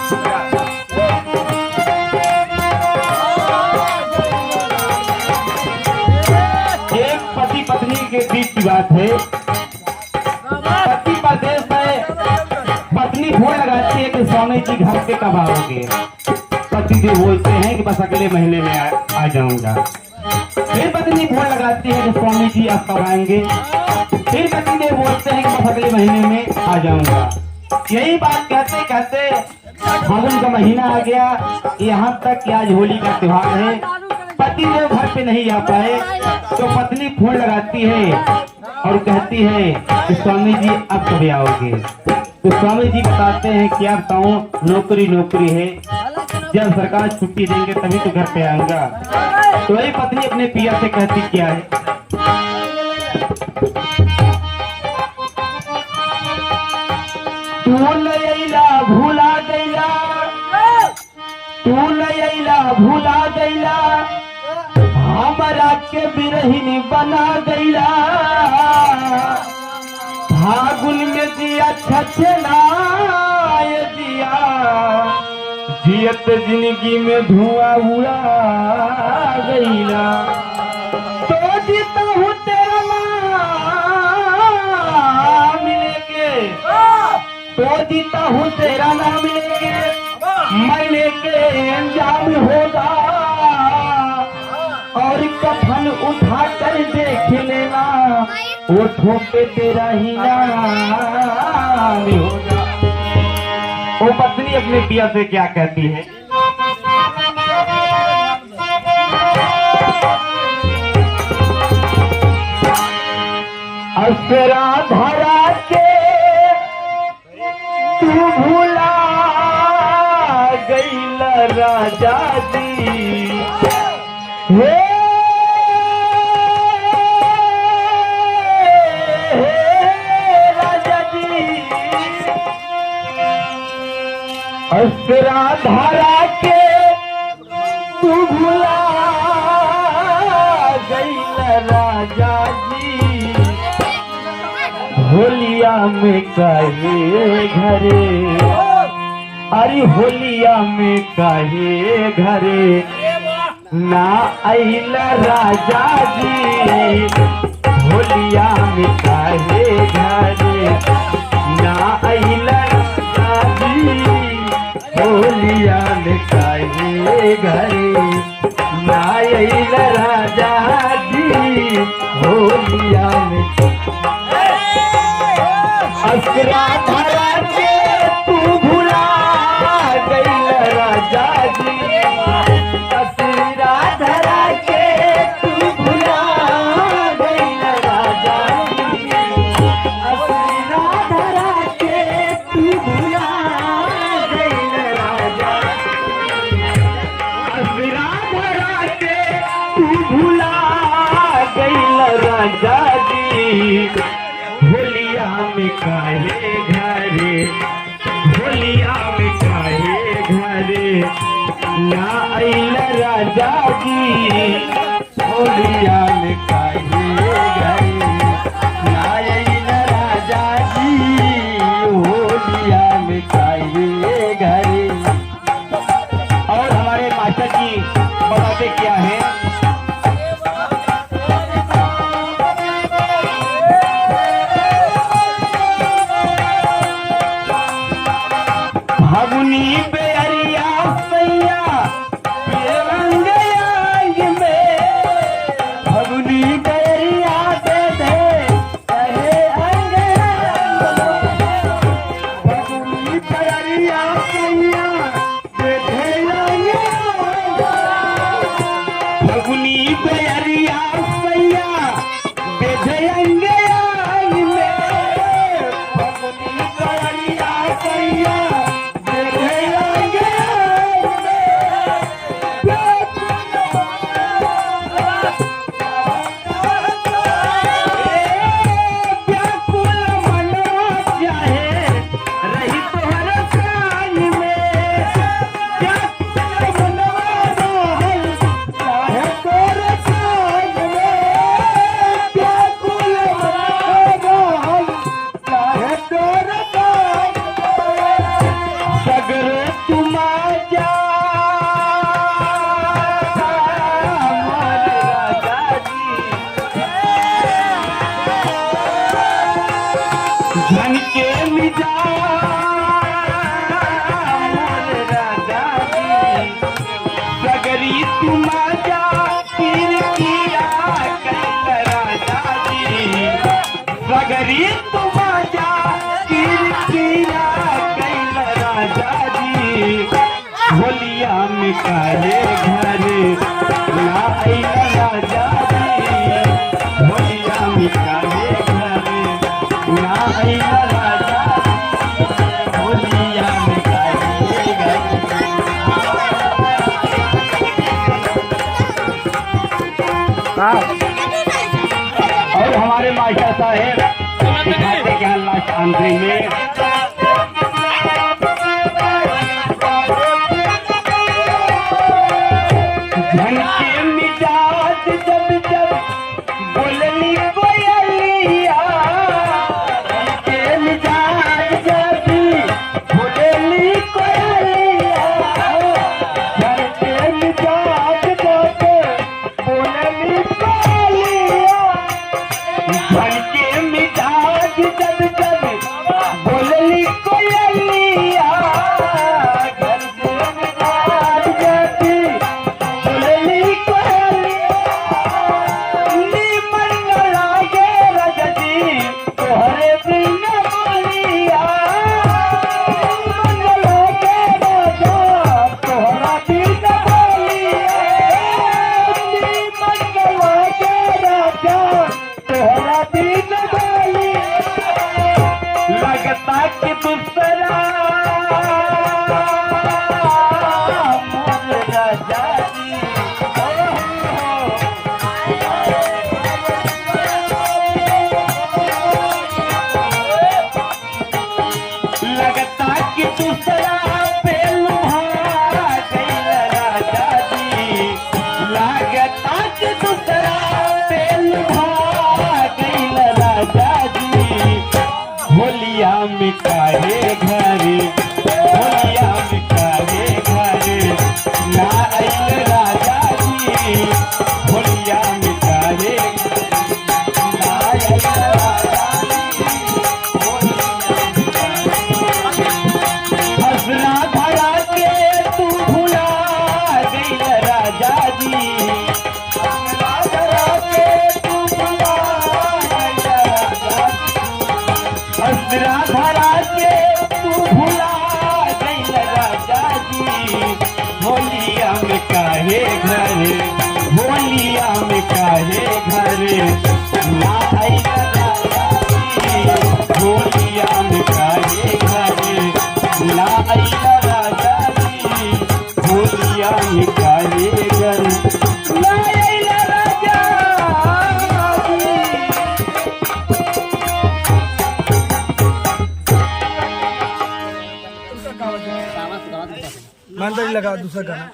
एक पति पत्नी के बीच की बात है। पति परदेश है, पत्नी फोन लगाती है कि स्वामी जी घर पे कब आओगे। पति जी बोलते हैं कि बस अगले महीने में आ जाऊंगा। फिर पत्नी फोन लगाती है कि स्वामी जी अब कब आएंगे। फिर पति देव बोलते हैं कि बस अगले महीने में आ जाऊंगा। यही बात कहते कहते फागुन का महीना आ गया, यहाँ तक कि आज होली का त्योहार है। पति देव घर पे नहीं आ पाए तो पत्नी फोन लगाती है और कहती है कि स्वामी जी अब कब आओगे। तो स्वामी जी बताते हैं क्या बताऊं, नौकरी नौकरी है, जब सरकार छुट्टी देंगे तभी तो घर पे आऊंगा। तो वही पत्नी अपने पिया से कहती क्या है, तू नैला भूला गैला, तू नैला भूला गैला, हमरा के बिरहिनी बना गैला। फागुन में दिया छछनाय दिया, जियत जिंदगी में धुआं उड़ा गैला। तो जीता हूँ तेरा नाम लेके, तो जीता हूँ तेरा नाम लेके, मरने के अंजाम होगा। और कफन उठा कर देख लेना, ओठों पे तेरा ही नाम होगा। वो पत्नी अपने पिया से क्या कहती है, असरा धरा के तू भूला गईल राजा जी। हे राजा जी, असरा धरा के तू भूला गईल राजा जी। होलिया में काहे घरे, अरे होलिया में काहे घरे ना आइल राजा जी। होलिया में काहे घरे ना आइल राजा जी। होलिया में काहे घरे ना आइल राजा जी। होलिया में असरा धरा के तू भूला गईल राजा जी। असरा धरा के तू भूला गईल राजा जी। असरा धरा के तू भूला गईल राजा। असरा धरा के तू भूला गईल राजा जी। होलिया में काहे घरे, होलिया में काहे घरे ना आइल राजा जी। होलिया में काहे घरे ना आइल राजा जी। होलिया में काहे घरे। और हमारे मास्टर जी बताते क्या है, फागुनी पे अरिया सैया रंग आंग में। फागुनी पे अरिया दे दे कहे अंग रंग। फागुनी पे अरिया सैया दे दे अंग रंग। फागुनी पे अरिया सैया दे दे अंग रंग में। फागुनी पे अरिया सैया क्या तुम जा मोर राजा जी धन के मिजा मोर राजा जी सगरी तुम जा पीर किया कैल राजा जी सगरी तुम जा पीर किया कैल राजा जी होलिया में काहे घर ना आइल राजा जी होलिया में काहे घर ना आइल राजा जी होलिया में काहे घर और हमारे मास्टर साहेब दिखाते क्या लास्ट आंध्री में धन के मिजाज जब जब बोलनी कोयलिया धन के मिजाज जब बोलनी कोयलिया धन के मिजाज जब बोलनी कोयलिया धन के मिजाज जब जब बोलनी कोयलिया धन के मिजाज जब बोलनी कोयलिया नीमन न लागे रजनी तोहरे बिन बोलिया नीमन न लागे राजा तोहरा बिन बोलिया नीमन न लागे राजा तोहरा बिन बोलिया लगता कि दूसरा मोर राजा जी लगता कि दूसरा पे लुभा गइल राजा जी लगता कि दूसरा पे लुभा गइल राजा जी होलिया में काहे घर होलिया में काहे घर ना आइल राजा जी होलिया में काहे ना आइल राजा जी हसना धरा के तू भुला गइल राजा जी हसना धरा के तू भुला गइल राजा जी हसना धरा के तू भुला गइल राजा जी होलिया में काहे घर होलिया में काहे घर ना आइल राजा जी होलिया में काहे घर ना आइल राजा जी होलिया में काहे घर ना आइल राजा जी मंदिर लगा दूसरा गाना